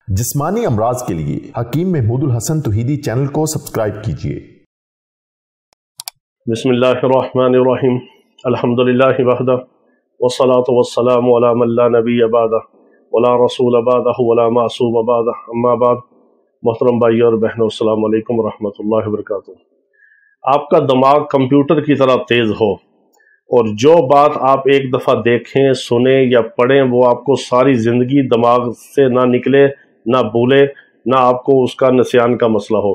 जिस्मानी अमराज के लिए हकीम महमूदुल हसन तौहीदी चैनल को सब्सक्राइब कीजिए। बिस्मिल्लाहिर्रहमानिर्रहीम अल्हम्दुलिल्लाहि वहदा वस्सलातु वस्सलामु अला मन ला नबिय्य बअदा वला रसूल बअदहु वला मासूम बअदा अम्मा बाद। मोहतरम भाई और बहनों, अस्सलामु अलैकुम रहमतुल्लाहि व बरकातुहू। आपका दिमाग कंप्यूटर की तरह तेज़ हो और जो बात आप एक दफ़ा देखें, सुने या पढ़ें वो आपको सारी ज़िंदगी दिमाग से ना निकले, ना भूले, ना आपको उसका निस्यान का मसला हो।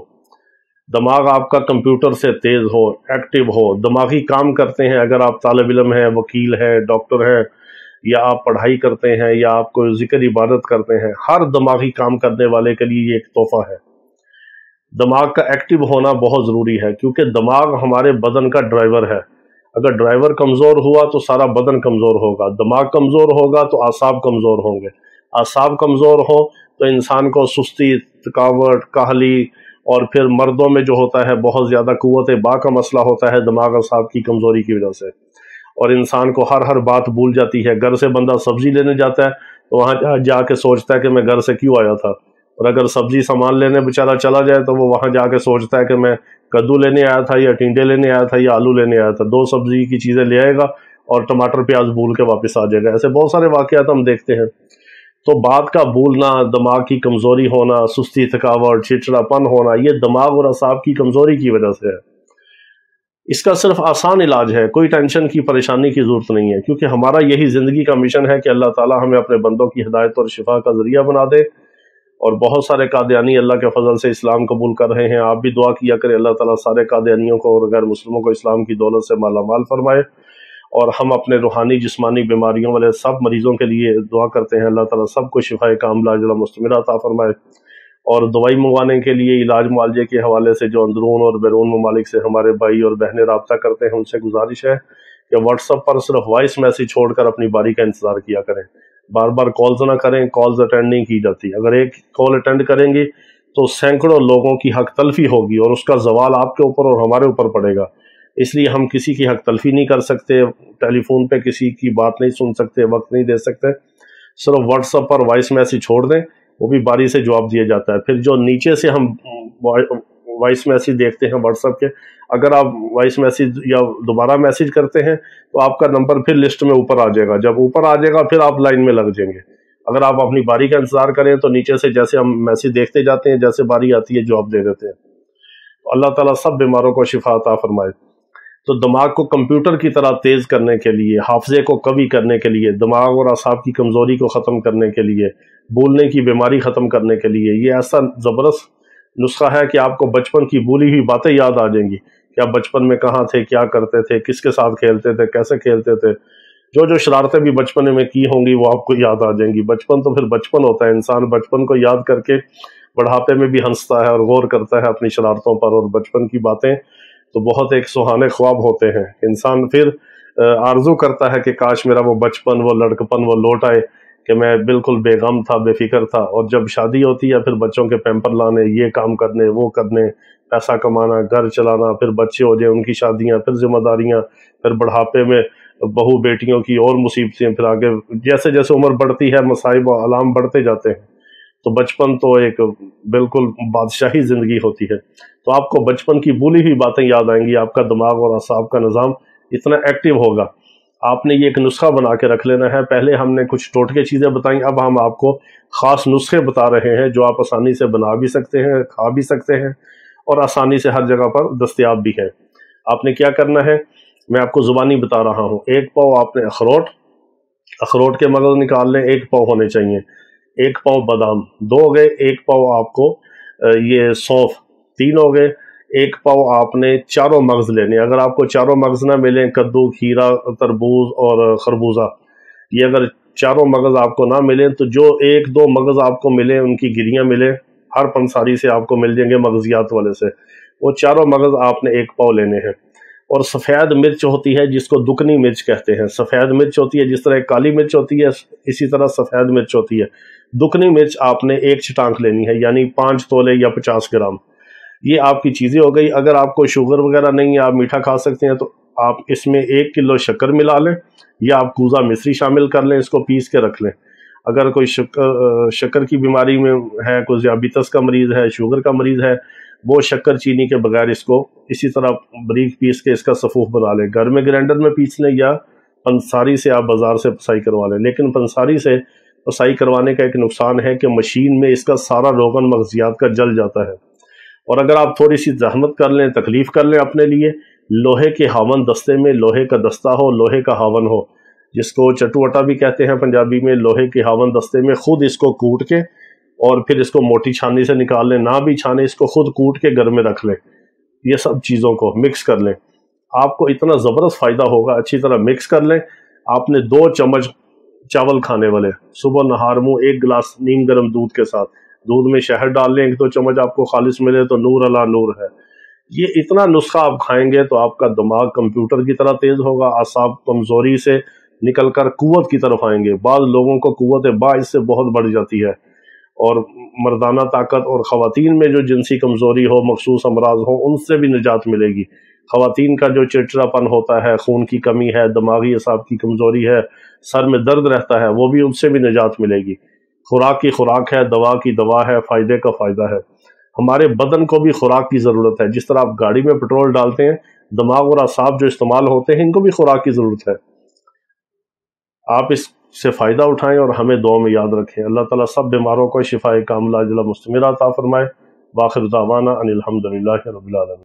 दिमाग आपका कंप्यूटर से तेज़ हो, एक्टिव हो, दिमागी काम करते हैं। अगर आप तालिब इल्म हैं, वकील हैं, डॉक्टर हैं, या आप पढ़ाई करते हैं, या आप कोई ज़िक्र इबादत करते हैं, हर दिमागी काम करने वाले के लिए ये एक तोहफ़ा है। दिमाग का एक्टिव होना बहुत ज़रूरी है, क्योंकि दिमाग हमारे बदन का ड्राइवर है। अगर ड्राइवर कमज़ोर हुआ तो सारा बदन कमज़ोर होगा, दिमाग कमज़ोर होगा तो आसाब कमज़ोर होंगे, आसाब कमज़ोर हो तो इंसान को सुस्ती, थकावट, काहली, और फिर मर्दों में जो होता है बहुत ज़्यादा कुव्वत बा का मसला होता है दिमाग आसाब की कमज़ोरी की वजह से, और इंसान को हर बात भूल जाती है। घर से बंदा सब्ज़ी लेने जाता है तो वहाँ जाके सोचता है कि मैं घर से क्यों आया था, और अगर सब्ज़ी सामान लेने बेचारा चला जाए तो वो वहाँ जाके सोचता है कि मैं कद्दू लेने आया था, या टिंडे लेने आया था, या आलू लेने आया था। दो सब्ज़ी की चीज़ें ले आएगा और टमाटर प्याज भूल के वापस आ जाएगा। ऐसे बहुत सारे वाक़यात हम देखते हैं। तो बात का भूलना, दिमाग की कमज़ोरी होना, सुस्ती, थकावट, चिड़चिड़ापन होना, ये दिमाग और असाब की कमज़ोरी की वजह से है। इसका सिर्फ आसान इलाज है, कोई टेंशन की परेशानी की ज़रूरत नहीं है, क्योंकि हमारा यही ज़िंदगी का मिशन है कि अल्लाह ताला हमें अपने बंदों की हिदायत और शिफा का ज़रिया बना दे। और बहुत सारे कादियानी अल्लाह के फजल से इस्लाम कबूल कर रहे हैं। आप भी दुआ किया करें अल्लाह ताला सारे कादियानियों को और गैर मुस्लिमों को इस्लाम की दौलत से माला माल फरमाए। और हम अपने रूहानी जिस्मानी बीमारियों वाले सब मरीज़ों के लिए दुआ करते हैं, अल्लाह ताला सबको शिफाए कामिला अजला मुस्तमिरा अता फरमाए। और दवाई मंगवाने के लिए, इलाज मुआलजे के हवाले से जो अंदरून और बैरून ममालिक से हमारे भाई और बहनें रब्ता करते हैं, उनसे गुजारिश है कि व्हाट्सअप पर सिर्फ वॉइस मैसेज छोड़कर अपनी बारी का इंतज़ार किया करें। बार बार कॉल्स ना करें, कॉल्स अटेंड नहीं की जाती। अगर एक कॉल अटेंड करेंगी तो सैकड़ों लोगों की हक तलफी होगी और उसका जवाल आपके ऊपर और हमारे ऊपर पड़ेगा। इसलिए हम किसी की हक तलफी नहीं कर सकते, टेलीफोन पे किसी की बात नहीं सुन सकते, वक्त नहीं दे सकते। सिर्फ व्हाट्सएप पर वॉइस मैसेज छोड़ दें, वो भी बारी से जवाब दिया जाता है। फिर जो नीचे से हम वॉइस मैसेज देखते हैं व्हाट्सएप के, अगर आप वॉइस मैसेज या दोबारा मैसेज करते हैं तो आपका नंबर फिर लिस्ट में ऊपर आ जाएगा। जब ऊपर आ जाएगा फिर आप लाइन में लग जाएंगे। अगर आप अपनी बारी का इंतज़ार करें तो नीचे से जैसे हम मैसेज देखते जाते हैं, जैसे बारी आती है जवाब दे देते हैं। तो अल्लाह ताला सब बीमारों को शिफा अता फरमाए। तो दिमाग को कंप्यूटर की तरह तेज़ करने के लिए, हाफजे को कवी करने के लिए, दिमाग और असाब की कमज़ोरी को ख़त्म करने के लिए, भूलने की बीमारी ख़त्म करने के लिए, ये ऐसा ज़बरदस्त नुस्खा है कि आपको बचपन की भूली हुई बातें याद आ जाएंगी कि आप बचपन में कहाँ थे, क्या करते थे, किसके साथ खेलते थे, कैसे खेलते थे। जो शरारतें भी बचपन में की होंगी वो आपको याद आ जाएंगी। बचपन तो फिर बचपन होता है, इंसान बचपन को याद करके बुढ़ापे में भी हंसता है और गौर करता है अपनी शरारतों पर। और बचपन की बातें तो बहुत एक सुहाने ख्वाब होते हैं। इंसान फिर आरजू करता है कि काश मेरा वो बचपन, वो लड़कपन वो लौट आए कि मैं बिल्कुल बेगम था, बेफिक्र था। और जब शादी होती है फिर बच्चों के पैम्पर लाने, ये काम करने, वो करने, पैसा कमाना, घर चलाना, फिर बच्चे हो जाए, उनकी शादियां, फिर जिम्मेदारियां, फिर बुढ़ापे में बहू बेटियों की और मुसीबतें, फिर आगे जैसे जैसे उम्र बढ़ती है मसाइब व आलाम बढ़ते जाते हैं। तो बचपन तो एक बिल्कुल बादशाही ज़िंदगी होती है। तो आपको बचपन की भूली हुई बातें याद आएंगी, आपका दिमाग और असाब का निज़ाम इतना एक्टिव होगा। आपने ये एक नुस्खा बना के रख लेना है। पहले हमने कुछ टोटके चीज़ें बताई, अब हम आपको ख़ास नुस्खे बता रहे हैं जो आप आसानी से बना भी सकते हैं, खा भी सकते हैं, और आसानी से हर जगह पर दस्तयाब भी है। आपने क्या करना है, मैं आपको ज़ुबानी बता रहा हूँ। एक पाव आपने अखरोट के मगज़ निकाल लें, एक पाव होने चाहिए। एक पाव बादाम, दो हो गए। एक पाव आपको ये सौंफ, तीन हो गए। एक पाव आपने चारों मगज़ लेने। अगर आपको चारों मगज़ ना मिलें, कद्दू, खीरा, तरबूज और खरबूजा, ये अगर चारों मगज़ आपको ना मिलें तो जो एक दो मगज़ आपको मिले, उनकी गिरियाँ मिले, हर पंसारी से आपको मिल जाएंगे, मगज़ियात वाले से, वो चारों मगज़ आपने एक पाव लेने हैं। और सफ़ेद मिर्च होती है जिसको दुकनी मिर्च कहते हैं। सफ़ेद मिर्च होती है जिस तरह काली मिर्च होती है, इसी तरह सफ़ेद मिर्च होती है। दुकनी मिर्च आपने एक छटांक लेनी है, यानी 5 तोले या 50 ग्राम। ये आपकी चीज़ें हो गई। अगर आपको शुगर वगैरह नहीं है, आप मीठा खा सकते हैं, तो आप इसमें 1 किलो शक्कर मिला लें, या आप कूज़ा मिश्री शामिल कर लें, इसको पीस के रख लें। اگر کوئی شکر کی بیماری میں ہے، کوئی ذیابیطس کا مریض ہے، شوگر کا مریض ہے، وہ شکر چینی کے بغیر اس کو اسی طرح باریک پیس کے اس کا سفوف بنا لیں، گھر میں گرینڈر میں پیس لیں یا پنساری سے آپ بازار سے پسائی کروا لیں۔ لیکن پنساری سے پسائی کروانے کا ایک نقصان ہے کہ مشین میں اس کا سارا روغن مغزیات کا جل جاتا ہے، اور اگر آپ تھوڑی سی زحمت کر لیں، تکلیف کر لیں اپنے لیے، لوہے کے ہاون دستے میں، لوہے کا دستہ ہو، لوہے کا ہاون ہو، جس کو چٹو اٹا بھی کہتے ہیں پنجابی میں، لوہے کے ہاون دستے میں خود اس کو کوٹ کے اور پھر اس کو موٹی چھاننی سے نکال لیں، نہ بھی چھانے اس کو خود کوٹ کے گھر میں رکھ لیں، یہ سب چیزوں کو مکس کر لیں، آپ کو اتنا زبردست فائدہ ہوگا۔ اچھی طرح مکس کر لیں۔ آپ نے 2 چمچ چاول کھانے والے، صبح نہار منہ 1 گلاس نیم گرم دودھ کے ساتھ، دودھ میں شہد ڈال لیں، 1-2 چمچ آپ کو خالص ملے تو نور اللہ نور ہے۔ یہ اتنا نسخہ آپ کھائیں گے تو آپ کا دماغ کمپیوٹر کی طرح تیز ہوگا، اعصاب کمزوری سے نکل کر قوت کی طرف آئیں گے۔ بعض لوگوں کو قوت باعث سے بہت بڑھ جاتی ہے، اور مردانہ طاقت، اور خواتین میں جو جنسی کمزوری ہو، مخصوص امراض ہوں، ان سے بھی نجات ملے گی۔ خواتین کا جو چڑچڑا پن ہوتا ہے، خون کی کمی ہے، دماغی اعصاب کی کمزوری ہے، سر میں درد رہتا ہے، وہ بھی ان سے بھی نجات ملے گی۔ خوراک کی خوراک ہے، دوا کی دوا ہے، فائدے کا فائدہ ہے۔ ہمارے بدن کو بھی خوراک کی ضرورت ہے، جس طرح آپ گاڑی میں پٹرول ڈالتے ہیں، دماغ اور اعصاب جو استعمال ہوتے ہیں، ان کو بھی خوراک کی ضرورت ہے۔ آپ اس سے فائدہ اٹھائیں اور ہمیں دعا میں یاد رکھیں۔ اللہ تعالیٰ سب بیماروں کو شفائے کاملہ عاجلہ مستمرہ عطا فرمائے۔ وآخر دعوانا ان الحمدللہ رب العالمین۔